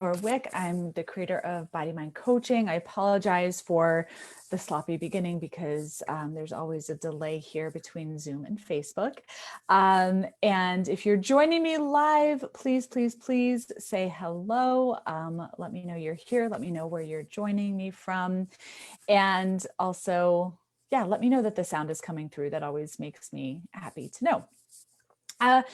Wick. I'm the creator of Body Mind Coaching. I apologize for the sloppy beginning because there's always a delay here between Zoom and Facebook. And if you're joining me live, please, please, please say hello. Let me know you're here. Let me know where you're joining me from. And also, yeah, let me know that the sound is coming through. That always makes me happy to know. I'm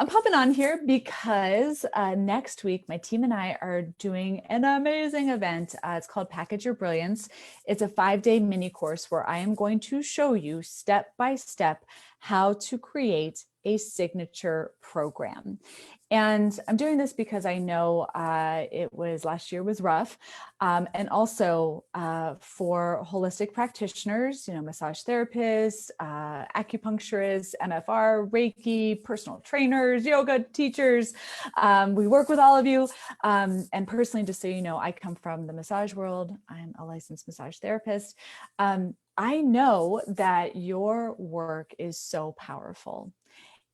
popping on here because next week, my team and I are doing an amazing event. It's called Package Your Brilliance. It's a 5-day mini course where I am going to show you step by step how to create a signature program. And I'm doing this because I know last year was rough. And also for holistic practitioners, massage therapists, acupuncturists, NFR, Reiki, personal trainers, yoga teachers. We work with all of you. And personally, just so you know, I come from the massage world. I'm a licensed massage therapist. I know that your work is so powerful.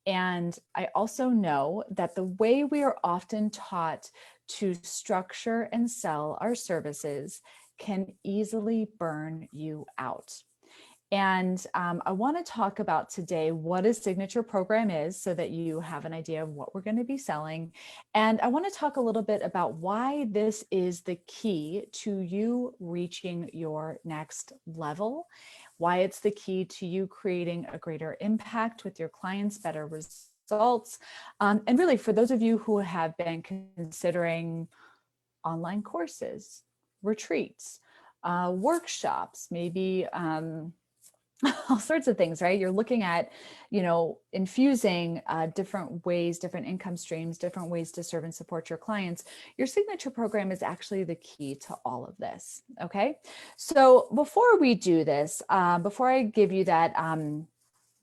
And I also know that the way we are often taught to structure and sell our services can easily burn you out. And I want to talk about today what a signature program is so that you have an idea of what we're going to be selling. And I want to talk a little bit about why this is the key to you reaching your next level, why it's the key to you creating a greater impact with your clients, better results. And really, for those of you who have been considering online courses, retreats, workshops, maybe all sorts of things, right? You're looking at, infusing different ways, different income streams, different ways to serve and support your clients. Your signature program is actually the key to all of this. Okay. So before we do this, before I give you that,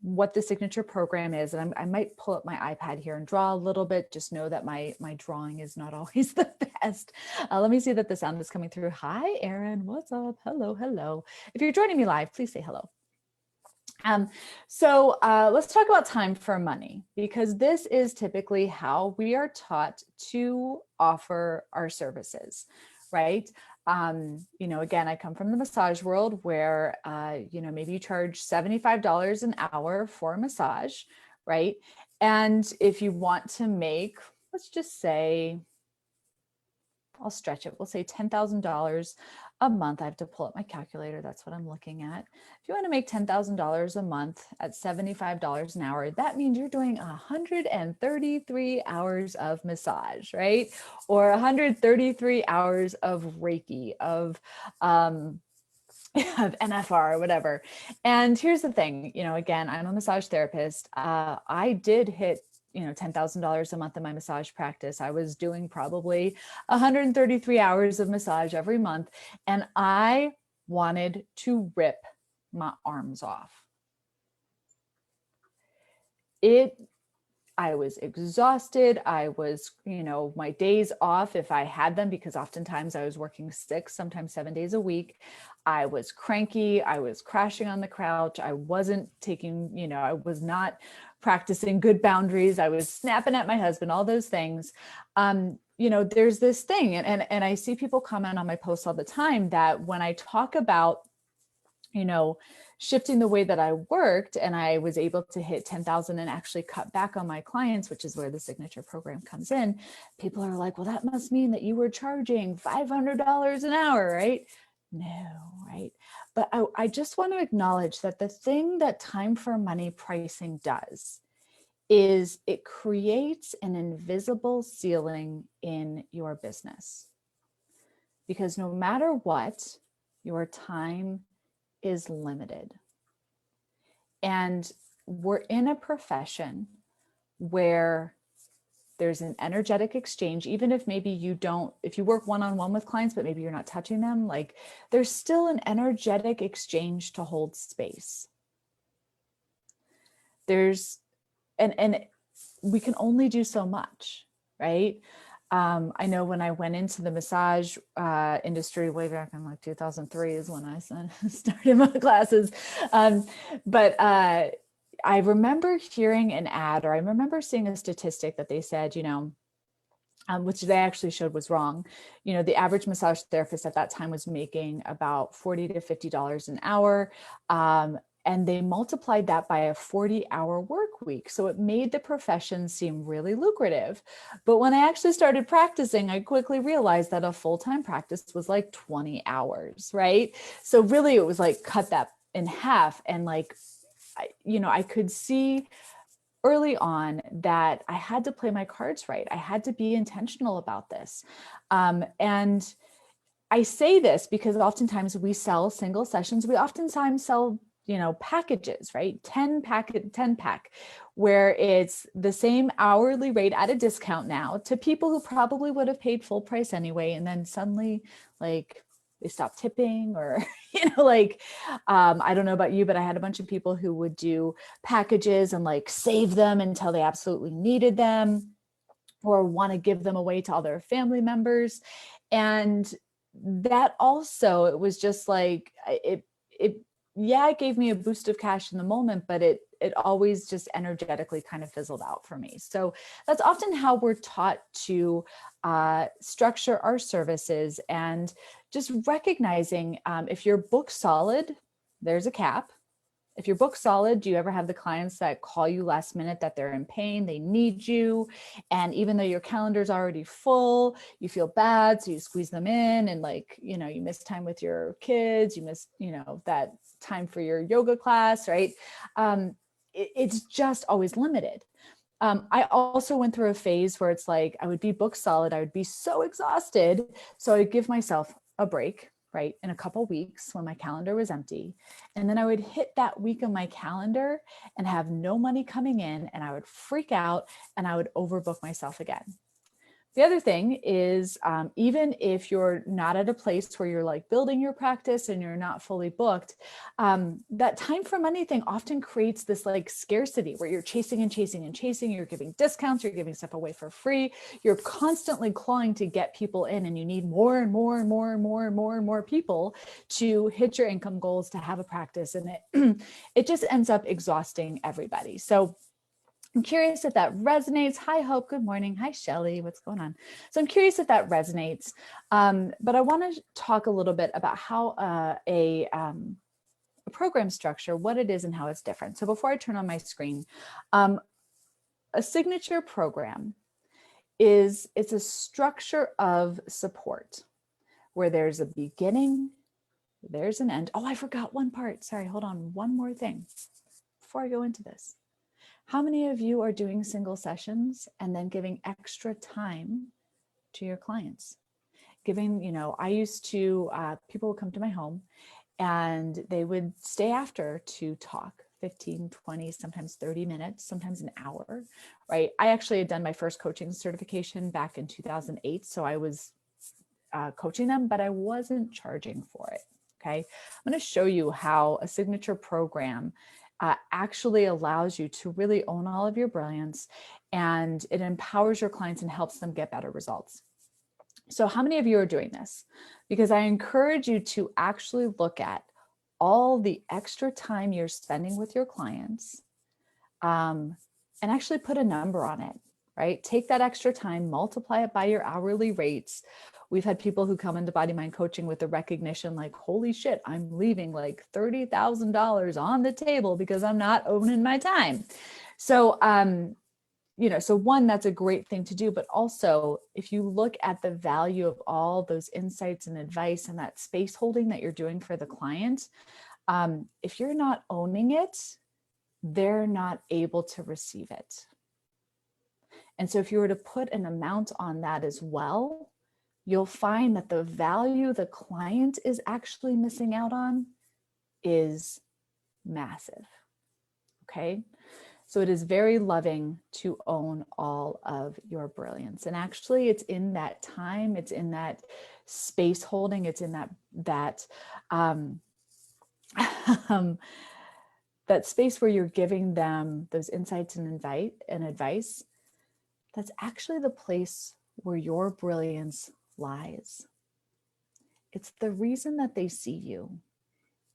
what the signature program is, and I might pull up my iPad here and draw a little bit. Just know that my drawing is not always the best. Let me see that the sound is coming through. Hi, Erin. What's up? Hello, hello. If you're joining me live, please say hello. Let's talk about time for money, because this is typically how we are taught to offer our services, right? Again, I come from the massage world where, maybe you charge $75 an hour for a massage, right? And if you want to make, let's just say, I'll stretch it. We'll say $10,000 a month. I have to pull up my calculator. That's what I'm looking at. If you want to make $10,000 a month at $75 an hour, that means you're doing 133 hours of massage, right? Or 133 hours of Reiki, of NFR or whatever. And here's the thing, again, I'm a massage therapist. I did hit $10,000 a month in my massage practice. I was doing probably 133 hours of massage every month, and I wanted to rip my arms off. I was exhausted. I was, my days off, if I had them, because oftentimes I was working 6, sometimes 7 days a week. I was cranky. I was crashing on the couch. I wasn't taking, I was not practicing good boundaries. I was snapping at my husband, all those things. There's this thing, and I see people comment on my posts all the time that when I talk about, shifting the way that I worked, and I was able to hit 10,000 and actually cut back on my clients, which is where the signature program comes in. People are like, well, that must mean that you were charging $500 an hour, right? No, right? But I just want to acknowledge that the thing that time for money pricing does is it creates an invisible ceiling in your business. Because no matter what, your time is limited. And we're in a profession where there's an energetic exchange, even if maybe if you work one-on-one with clients, but maybe you're not touching them, like there's still an energetic exchange to hold space. And we can only do so much, right? I know when I went into the massage industry way back in like 2003 is when I started my classes. But I remember hearing an ad, or I remember seeing a statistic that they said, which they actually showed was wrong. You know, the average massage therapist at that time was making about $40 to $50 an hour. And they multiplied that by a 40-hour work week. So it made the profession seem really lucrative. But when I actually started practicing, I quickly realized that a full-time practice was like 20 hours, right? So really it was like cut that in half. And like, I could see early on that I had to play my cards right. I had to be intentional about this. And I say this because oftentimes we sell single sessions. We oftentimes sell, packages, right? 10 pack, where it's the same hourly rate at a discount now to people who probably would have paid full price anyway. And then suddenly like they stop tipping or, I don't know about you, but I had a bunch of people who would do packages and like save them until they absolutely needed them or want to give them away to all their family members. And that also, it was just like, it gave me a boost of cash in the moment, but it always just energetically kind of fizzled out for me. So that's often how we're taught to structure our services, and just recognizing if you're booked solid, there's a cap. If you're booked solid, do you ever have the clients that call you last minute that they're in pain, they need you, and even though your calendar's already full, you feel bad, so you squeeze them in, and like, you miss time with your kids, you miss, that time for your yoga class, right? It's just always limited. I also went through a phase where it's like, I would be booked solid, I would be so exhausted, so I'd give myself a break, right, in a couple weeks when my calendar was empty. And then I would hit that week of my calendar and have no money coming in, and I would freak out and I would overbook myself again. The other thing is, even if you're not at a place where you're like building your practice and you're not fully booked, that time for money thing often creates this like scarcity where you're chasing and chasing and chasing, you're giving discounts, you're giving stuff away for free, you're constantly clawing to get people in, and you need more and more and more and more and more and more people to hit your income goals, to have a practice. And it just ends up exhausting everybody. So I'm curious if that resonates. Hi, Hope. Good morning. Hi, Shelly. What's going on? So I'm curious if that resonates. But I want to talk a little bit about how a program structure, what it is and how it's different. So before I turn on my screen, a signature program it's a structure of support where there's a beginning, there's an end. Oh, I forgot one part. Sorry, hold on. One more thing before I go into this. How many of you are doing single sessions and then giving extra time to your clients? I used to, people would come to my home and they would stay after to talk 15, 20, sometimes 30 minutes, sometimes an hour, right? I actually had done my first coaching certification back in 2008. So I was coaching them, but I wasn't charging for it, okay? I'm going to show you how a signature program actually allows you to really own all of your brilliance, and it empowers your clients and helps them get better results. So how many of you are doing this? Because I encourage you to actually look at all the extra time you're spending with your clients and actually put a number on it, right? Take that extra time, multiply it by your hourly rates. We've had people who come into Body Mind Coaching with the recognition like, holy shit, I'm leaving like $30,000 on the table because I'm not owning my time. So, so one, that's a great thing to do, but also if you look at the value of all those insights and advice and that space holding that you're doing for the client, if you're not owning it, they're not able to receive it. And so if you were to put an amount on that as well, you'll find that the value the client is actually missing out on is massive, okay? So it is very loving to own all of your brilliance. And actually it's in that time, it's in that space holding, it's in that that space where you're giving them those insights and advice. That's actually the place where your brilliance lies. It's the reason that they see you.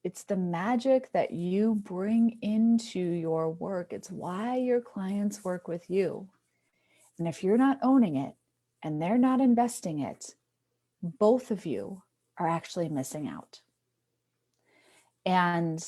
It's the magic that you bring into your work. It's why your clients work with you. And if you're not owning it, and they're not investing it, both of you are actually missing out. And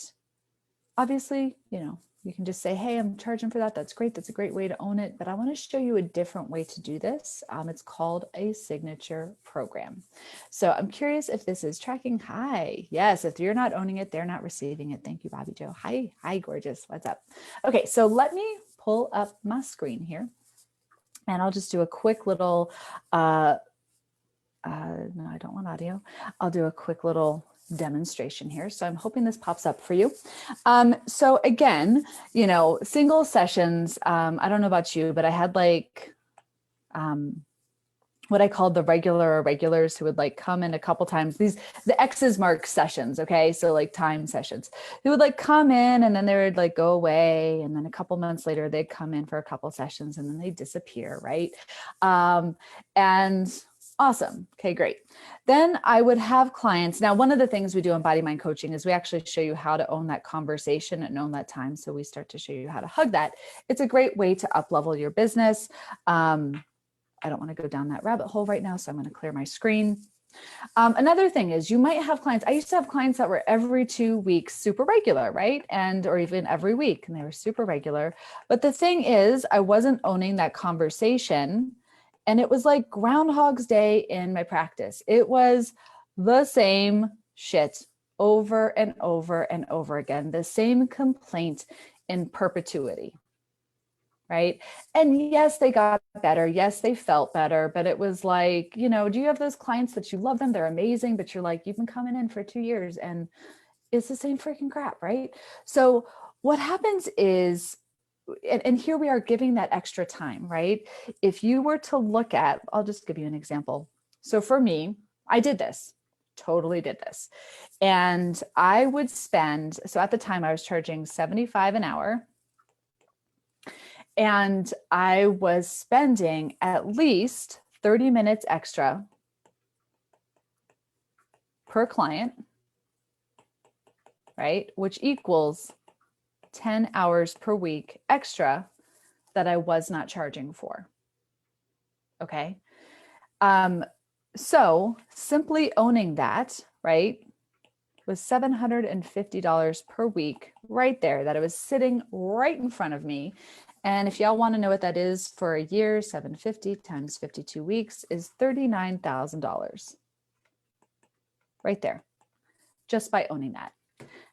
obviously, you can just say, hey, I'm charging for that. That's great. That's a great way to own it. But I want to show you a different way to do this. It's called a signature program. So I'm curious if this is tracking. Hi. Yes. If you're not owning it, they're not receiving it. Thank you, Bobby Joe. Hi. Hi, gorgeous. What's up? Okay. So let me pull up my screen here and I'll just do a quick little, no, I don't want audio. I'll do a quick little demonstration here. So I'm hoping this pops up for you. So again, single sessions, I don't know about you, but I had like what I called the regular or regulars who would like come in a couple times. The X's mark sessions. Okay. So like time sessions, they would like come in and then they would like go away. And then a couple months later, they'd come in for a couple sessions and then they disappear. Right. And awesome. Okay, great. Then I would have clients. Now, one of the things we do in Body Mind Coaching is we actually show you how to own that conversation and own that time. So we start to show you how to hug that. It's a great way to up level your business. I don't want to go down that rabbit hole right now, so I'm going to clear my screen. Another thing is you might have clients. I used to have clients that were every 2 weeks, super regular, right? Or even every week, and they were super regular. But the thing is, I wasn't owning that conversation. And it was like Groundhog's Day in my practice. It was the same shit over and over and over again, the same complaint in perpetuity, right? And yes, they got better. Yes, they felt better, but it was like, do you have those clients that you love them? They're amazing, but you're like, you've been coming in for 2 years and it's the same freaking crap, right? So what happens is, and here we are giving that extra time, right? If you were to look at, I'll just give you an example. So for me, I did this, totally did this. And I would spend, so at the time I was charging $75 an hour. And I was spending at least 30 minutes extra per client, right? Which equals 10 hours per week extra that I was not charging for. Okay. So simply owning that, right, was $750 per week right there that it was sitting right in front of me. And if y'all want to know what that is for a year, 750 times 52 weeks is $39,000 right there, just by owning that.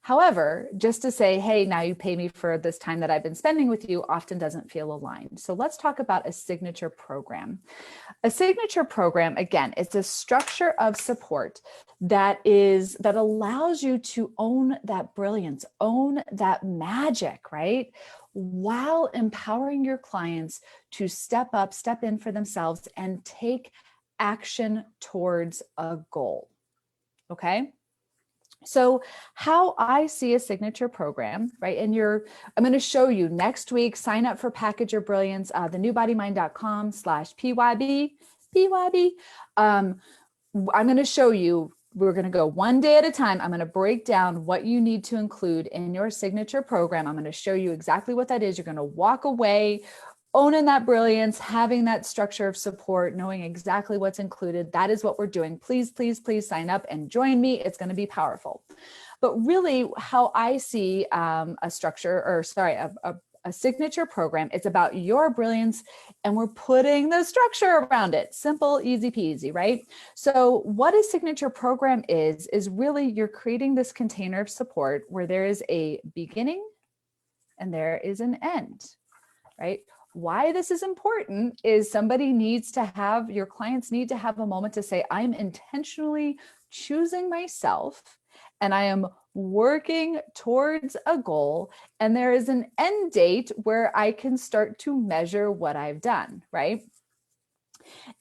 However, just to say, hey, now you pay me for this time that I've been spending with you often doesn't feel aligned. So let's talk about a signature program. A signature program, again, it's a structure of support that allows you to own that brilliance, own that magic, right? While empowering your clients to step up, step in for themselves and take action towards a goal. Okay. So how I see a signature program, right? And I'm going to show you next week, sign up for Package Your Brilliance, thenewbodymind.com/PYB. I'm going to show you, we're going to go one day at a time. I'm going to break down what you need to include in your signature program. I'm going to show you exactly what that is. You're going to walk away owning that brilliance, having that structure of support, knowing exactly what's included. That is what we're doing. Please, please, please sign up and join me. It's going to be powerful. But really how I see a signature program, it's about your brilliance and we're putting the structure around it. Simple, easy peasy, right? So what a signature program is really you're creating this container of support where there is a beginning and there is an end, right? Why this is important is your clients need to have a moment to say, I'm intentionally choosing myself and I am working towards a goal. And there is an end date where I can start to measure what I've done, right?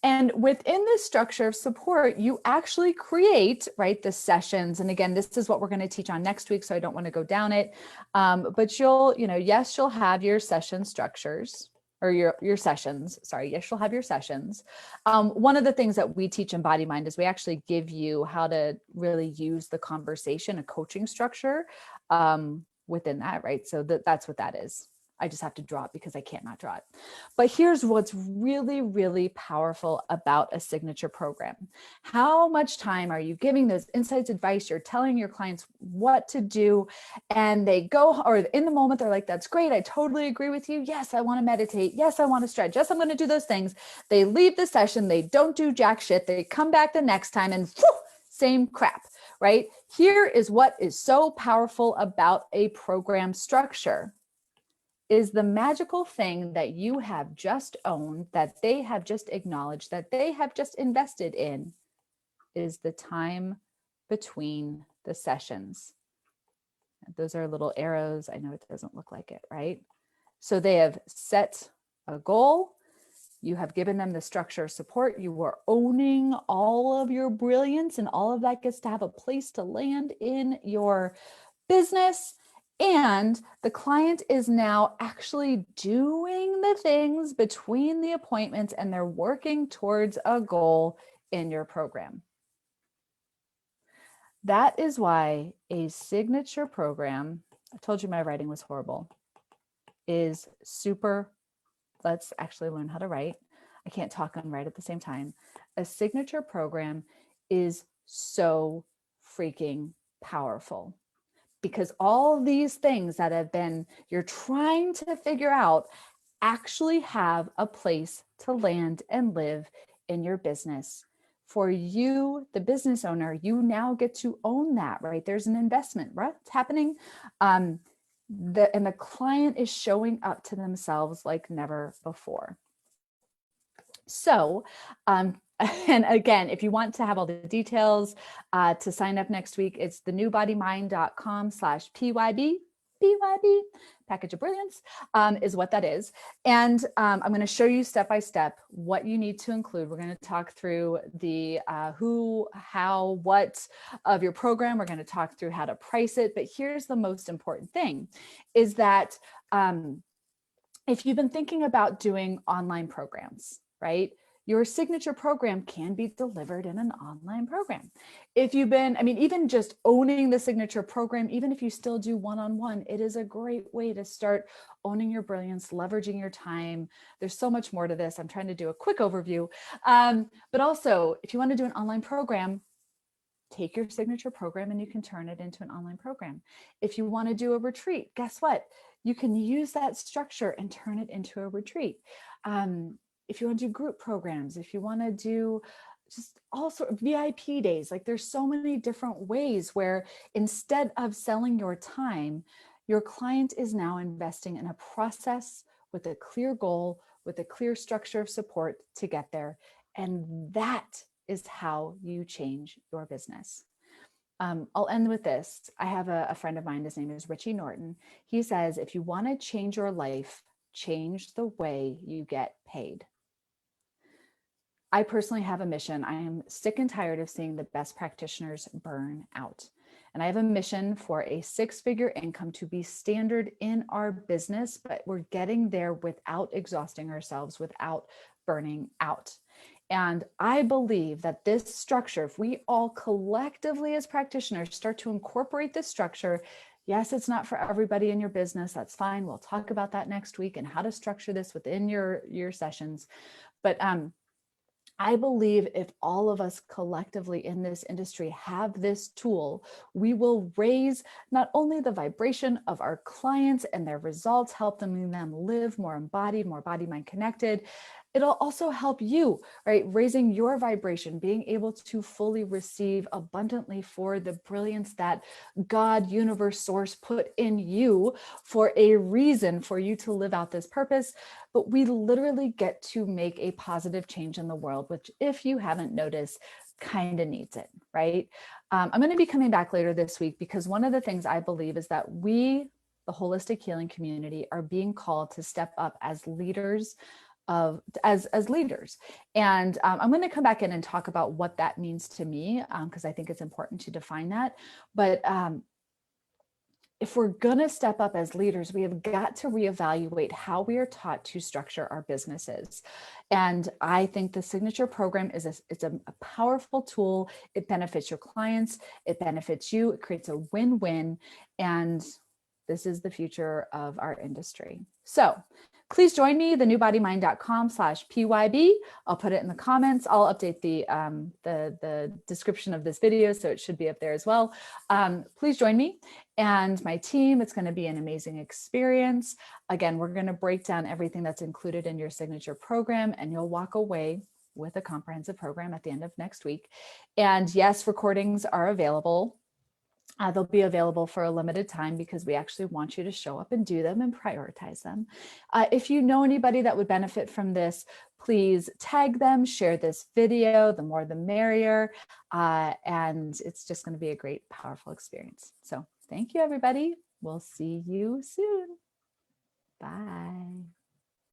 And within this structure of support, you actually create, right, the sessions. And again, this is what we're going to teach on next week, so I don't want to go down it. But you'll have your session structures or your sessions. Sorry, yes, you'll have your sessions. One of the things that we teach in Body Mind is we actually give you how to really use the conversation, a coaching structure within that, right? So that's what that is. I just have to draw it because I can't not draw it. But here's what's really, really powerful about a signature program. How much time are you giving those insights, advice? You're telling your clients what to do, and they go, or in the moment, they're like, that's great. I totally agree with you. Yes, I want to meditate. Yes, I want to stretch. Yes, I'm going to do those things. They leave the session. They don't do jack shit. They come back the next time and whew, same crap, right? Here is what is so powerful about a program structure. Is the magical thing that you have just owned, that they have just acknowledged, that they have just invested in, is the time between the sessions. Those are little arrows. I know it doesn't look like it, right? So they have set a goal. You have given them the structure support. You are owning all of your brilliance, and all of that gets to have a place to land in your business. And the client is now actually doing the things between the appointments, and they're working towards a goal in your program. That is why a signature program, I told you my writing was horrible, is super. Let's actually learn how to write. I can't talk and write at the same time. A signature program is so freaking powerful, because all these things that have been, you're trying to figure out, actually have a place to land and live in your business. For you, the business owner, you now get to own that, right? There's an investment, right? It's happening. And the client is showing up to themselves like never before. So, and again, if you want to have all the details to sign up next week, it's thenewbodymind.com/PYB. PYB, Package of Brilliance, is what that is. And I'm going to show you step by step what you need to include. We're going to talk through the who, how, what of your program. We're going to talk through how to price it. But here's the most important thing is that if you've been thinking about doing online programs, right? Your signature program can be delivered in an online program. If you've been, I mean, even just owning the signature program, even if you still do one-on-one, it is a great way to start owning your brilliance, leveraging your time. There's so much more to this. I'm trying to do a quick overview. But also, if you want to do an online program, take your signature program and you can turn it into an online program. If you want to do a retreat, guess what? You can use that structure and turn it into a retreat. If you want to do group programs, if you want to do just all sort of VIP days, like there's so many different ways where instead of selling your time, your client is now investing in a process with a clear goal, with a clear structure of support to get there. And that is how you change your business. I'll end with this. I have a friend of mine, his name is Richie Norton. He says, if you want to change your life, change the way you get paid. I personally have a mission. I am sick and tired of seeing the best practitioners burn out. And I have a mission for a 6-figure income to be standard in our business, but we're getting there without exhausting ourselves, without burning out. And I believe that this structure, if we all collectively as practitioners start to incorporate this structure, yes, it's not for everybody in your business. That's fine. We'll talk about that next week and how to structure this within your sessions. But I believe if all of us collectively in this industry have this tool, we will raise not only the vibration of our clients and their results, help them live more embodied, more body, mind connected. It'll also help you, right? Raising your vibration, being able to fully receive abundantly for the brilliance that God, universe, source put in you for a reason for you to live out this purpose. But we literally get to make a positive change in the world, which if you haven't noticed, kind of needs it, right? I'm going to be coming back later this week because one of the things I believe is that we, the holistic healing community, are being called to step up as leaders as leaders. And I'm going to come back in and talk about what that means to me, because I think it's important to define that. But if we're going to step up as leaders, we have got to reevaluate how we are taught to structure our businesses. And I think the signature program is a powerful tool. It benefits your clients. It benefits you. It creates a win-win. And This is the future of our industry. So please join me, thenewbodymind.com/PYB. I'll put it in the comments. I'll update the description of this video, so it should be up there as well. Please join me and my team. It's going to be an amazing experience. Again, we're going to break down everything that's included in your signature program, and you'll walk away with a comprehensive program at the end of next week. And yes, recordings are available. They'll be available for a limited time because we actually want you to show up and do them and prioritize them. If you know anybody that would benefit from this, please tag them, share this video, the more the merrier. And it's just going to be a great, powerful experience. So thank you, everybody. We'll see you soon. Bye.